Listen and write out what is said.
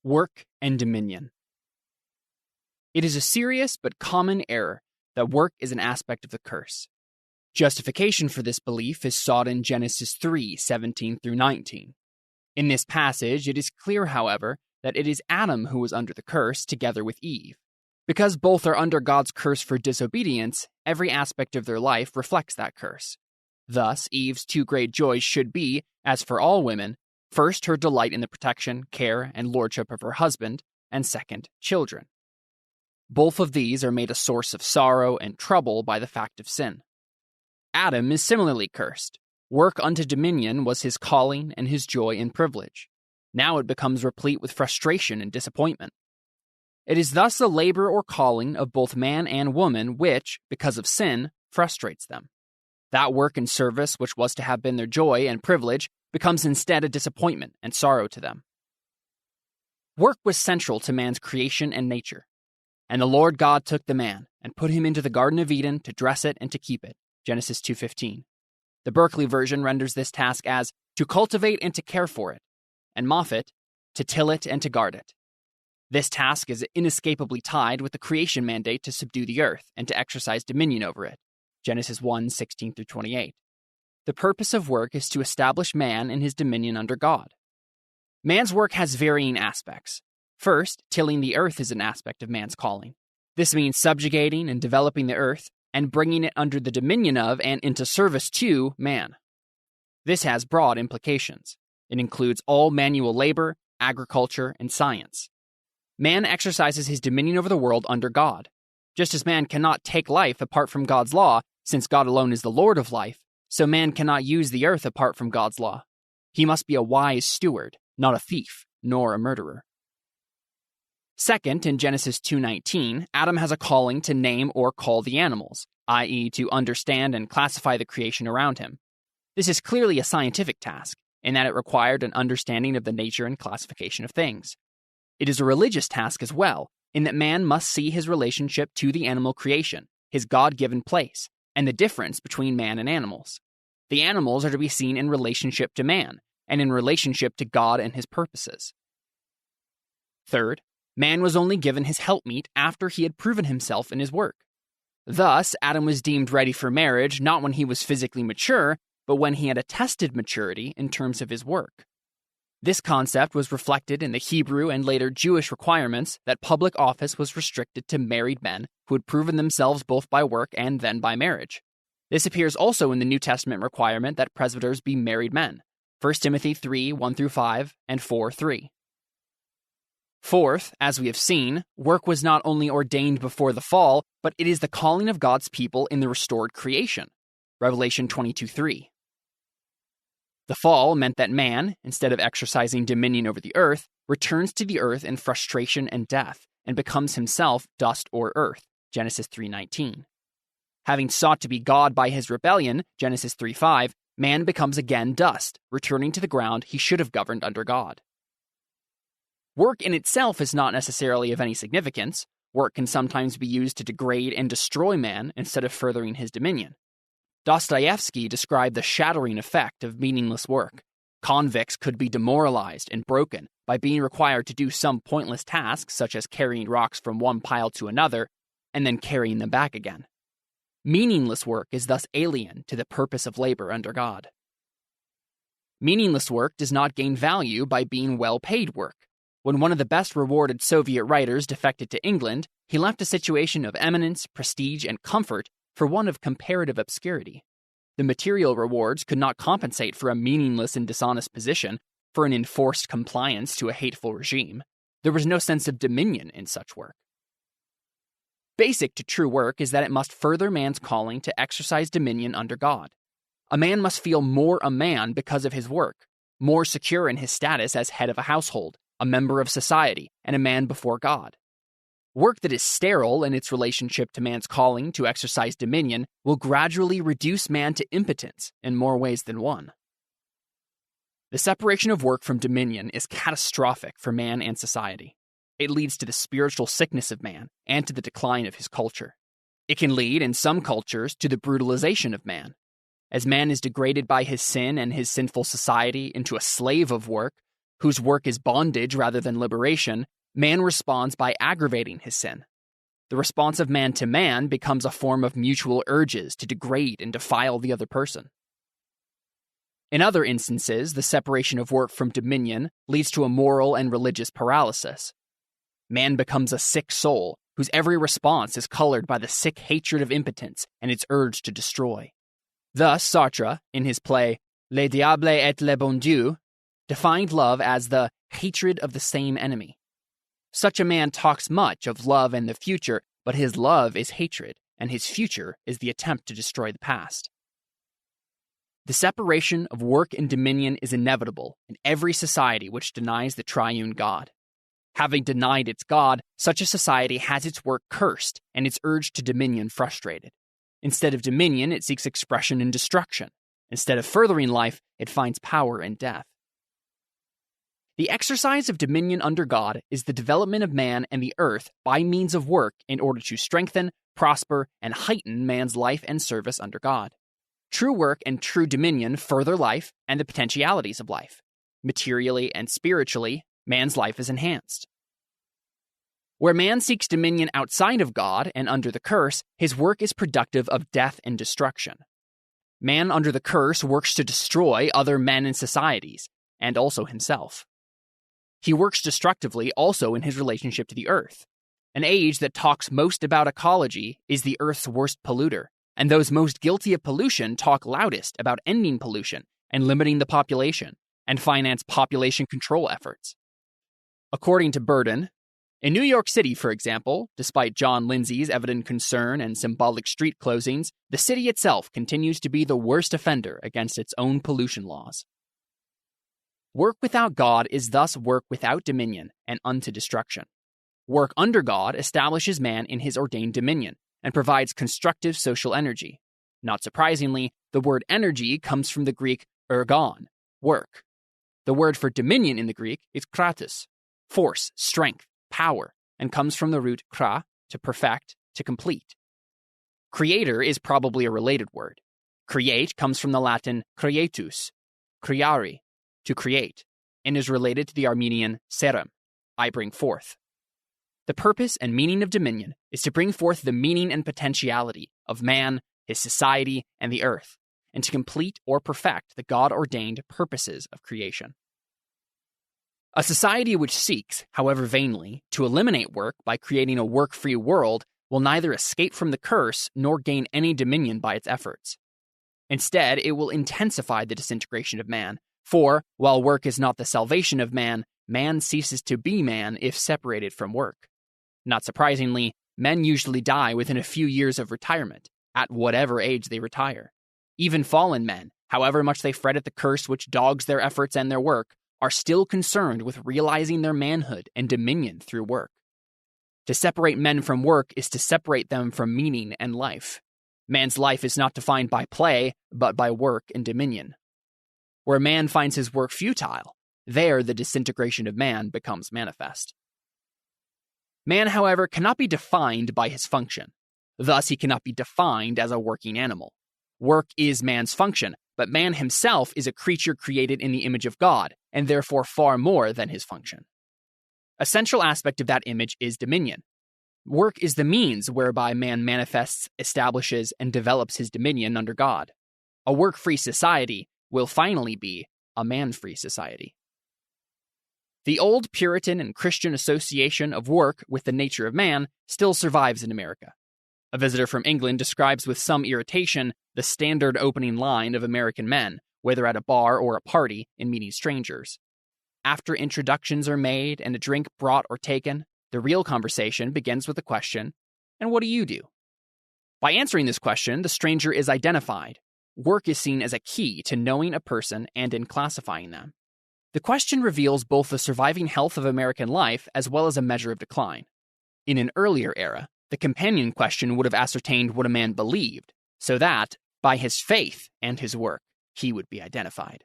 Work and dominion. It is a serious but common error that work is an aspect of the curse. Justification for this belief is sought in Genesis 3:17 through 19. In this passage, it is clear, however, that it is Adam who was under the curse together with Eve. Because both are under God's curse for disobedience, every aspect of their life reflects that curse. Thus, Eve's two great joys should be, as for all women, first, her delight in the protection, care, and lordship of her husband, and second, children. Both of these are made a source of sorrow and trouble by the fact of sin. Adam is similarly cursed. Work unto dominion was his calling and his joy and privilege. Now it becomes replete with frustration and disappointment. It is thus the labor or calling of both man and woman which, because of sin, frustrates them. That work and service which was to have been their joy and privilege becomes instead a disappointment and sorrow to them. Work was central to man's creation and nature. And the Lord God took the man and put him into the Garden of Eden to dress it and to keep it. Genesis 2:15. The Berkeley version renders this task as to cultivate and to care for it, and Moffat, to till it and to guard it. This task is inescapably tied with the creation mandate to subdue the earth and to exercise dominion over it. Genesis 1:16 through 28. The purpose of work is to establish man in his dominion under God. Man's work has varying aspects. First, tilling the earth is an aspect of man's calling. This means subjugating and developing the earth and bringing it under the dominion of and into service to man. This has broad implications. It includes all manual labor, agriculture, and science. Man exercises his dominion over the world under God. Just as man cannot take life apart from God's law, since God alone is the Lord of life, so man cannot use the earth apart from God's law. He must be a wise steward, not a thief, nor a murderer. Second, in Genesis 2:19, Adam has a calling to name or call the animals, i.e., to understand and classify the creation around him. This is clearly a scientific task, in that it required an understanding of the nature and classification of things. It is a religious task as well, in that man must see his relationship to the animal creation, his God-given place, and the difference between man and animals. The animals are to be seen in relationship to man, and in relationship to God and his purposes. Third, man was only given his helpmeet after he had proven himself in his work. Thus, Adam was deemed ready for marriage not when he was physically mature, but when he had attested maturity in terms of his work. This concept was reflected in the Hebrew and later Jewish requirements that public office was restricted to married men who had proven themselves both by work and then by marriage. This appears also in the New Testament requirement that presbyters be married men, 1 Timothy 3:1 through 5 and 4:3. Fourth, as we have seen, work was not only ordained before the fall, but it is the calling of God's people in the restored creation. Revelation 22:3. The fall meant that man, instead of exercising dominion over the earth, returns to the earth in frustration and death, and becomes himself dust or earth. Genesis 3:19. Having sought to be God by his rebellion, Genesis 3:5, man becomes again dust, returning to the ground he should have governed under God. Work in itself is not necessarily of any significance. Work can sometimes be used to degrade and destroy man instead of furthering his dominion. Dostoevsky described the shattering effect of meaningless work. Convicts could be demoralized and broken by being required to do some pointless task, such as carrying rocks from one pile to another, and then carrying them back again. Meaningless work is thus alien to the purpose of labor under God. Meaningless work does not gain value by being well-paid work. When one of the best rewarded Soviet writers defected to England, he left a situation of eminence, prestige, and comfort for one of comparative obscurity. The material rewards could not compensate for a meaningless and dishonest position, for an enforced compliance to a hateful regime. There was no sense of dominion in such work. Basic to true work is that it must further man's calling to exercise dominion under God. A man must feel more a man because of his work, more secure in his status as head of a household, a member of society, and a man before God. Work that is sterile in its relationship to man's calling to exercise dominion will gradually reduce man to impotence in more ways than one. The separation of work from dominion is catastrophic for man and society. It leads to the spiritual sickness of man and to the decline of his culture. It can lead, in some cultures, to the brutalization of man. As man is degraded by his sin and his sinful society into a slave of work, whose work is bondage rather than liberation, man responds by aggravating his sin. The response of man to man becomes a form of mutual urges to degrade and defile the other person. In other instances, the separation of work from dominion leads to a moral and religious paralysis. Man becomes a sick soul, whose every response is colored by the sick hatred of impotence and its urge to destroy. Thus, Sartre, in his play Le Diable et le Bon Dieu, defined love as the hatred of the same enemy. Such a man talks much of love and the future, but his love is hatred, and his future is the attempt to destroy the past. The separation of work and dominion is inevitable in every society which denies the triune God. Having denied its God, such a society has its work cursed and its urge to dominion frustrated. Instead of dominion, it seeks expression and destruction. Instead of furthering life, it finds power in death. The exercise of dominion under God is the development of man and the earth by means of work in order to strengthen, prosper, and heighten man's life and service under God. True work and true dominion further life and the potentialities of life. Materially and spiritually, man's life is enhanced. Where man seeks dominion outside of God and under the curse, his work is productive of death and destruction. Man under the curse works to destroy other men and societies, and also himself. He works destructively also in his relationship to the earth. An age that talks most about ecology is the earth's worst polluter, and those most guilty of pollution talk loudest about ending pollution and limiting the population, and finance population control efforts. According to Burden, in New York City, for example, despite John Lindsay's evident concern and symbolic street closings, the city itself continues to be the worst offender against its own pollution laws. Work without God is thus work without dominion and unto destruction. Work under God establishes man in his ordained dominion and provides constructive social energy. Not surprisingly, the word energy comes from the Greek ergon, work. The word for dominion in the Greek is kratos, force, strength, power, and comes from the root kra, to perfect, to complete. Creator is probably a related word. Create comes from the Latin creatus, creare, to create, and is related to the Armenian serem, I bring forth. The purpose and meaning of dominion is to bring forth the meaning and potentiality of man, his society, and the earth, and to complete or perfect the God-ordained purposes of creation. A society which seeks, however vainly, to eliminate work by creating a work-free world will neither escape from the curse nor gain any dominion by its efforts. Instead, it will intensify the disintegration of man, for, while work is not the salvation of man, man ceases to be man if separated from work. Not surprisingly, men usually die within a few years of retirement, at whatever age they retire. Even fallen men, however much they fret at the curse which dogs their efforts and their work, are still concerned with realizing their manhood and dominion through work. To separate men from work is to separate them from meaning and life. Man's life is not defined by play, but by work and dominion. Where man finds his work futile, there the disintegration of man becomes manifest. Man, however, cannot be defined by his function. Thus, he cannot be defined as a working animal. Work is man's function, but man himself is a creature created in the image of God, and therefore far more than his function. A central aspect of that image is dominion. Work is the means whereby man manifests, establishes, and develops his dominion under God. A work-free society will finally be a man-free society. The old Puritan and Christian association of work with the nature of man still survives in America. A visitor from England describes with some irritation the standard opening line of American men, whether at a bar or a party, in meeting strangers. After introductions are made and a drink brought or taken, the real conversation begins with the question, "And what do you do?" By answering this question, the stranger is identified. Work is seen as a key to knowing a person and in classifying them. The question reveals both the surviving health of American life as well as a measure of decline. In an earlier era, the companion question would have ascertained what a man believed, so that, by his faith and his work, he would be identified.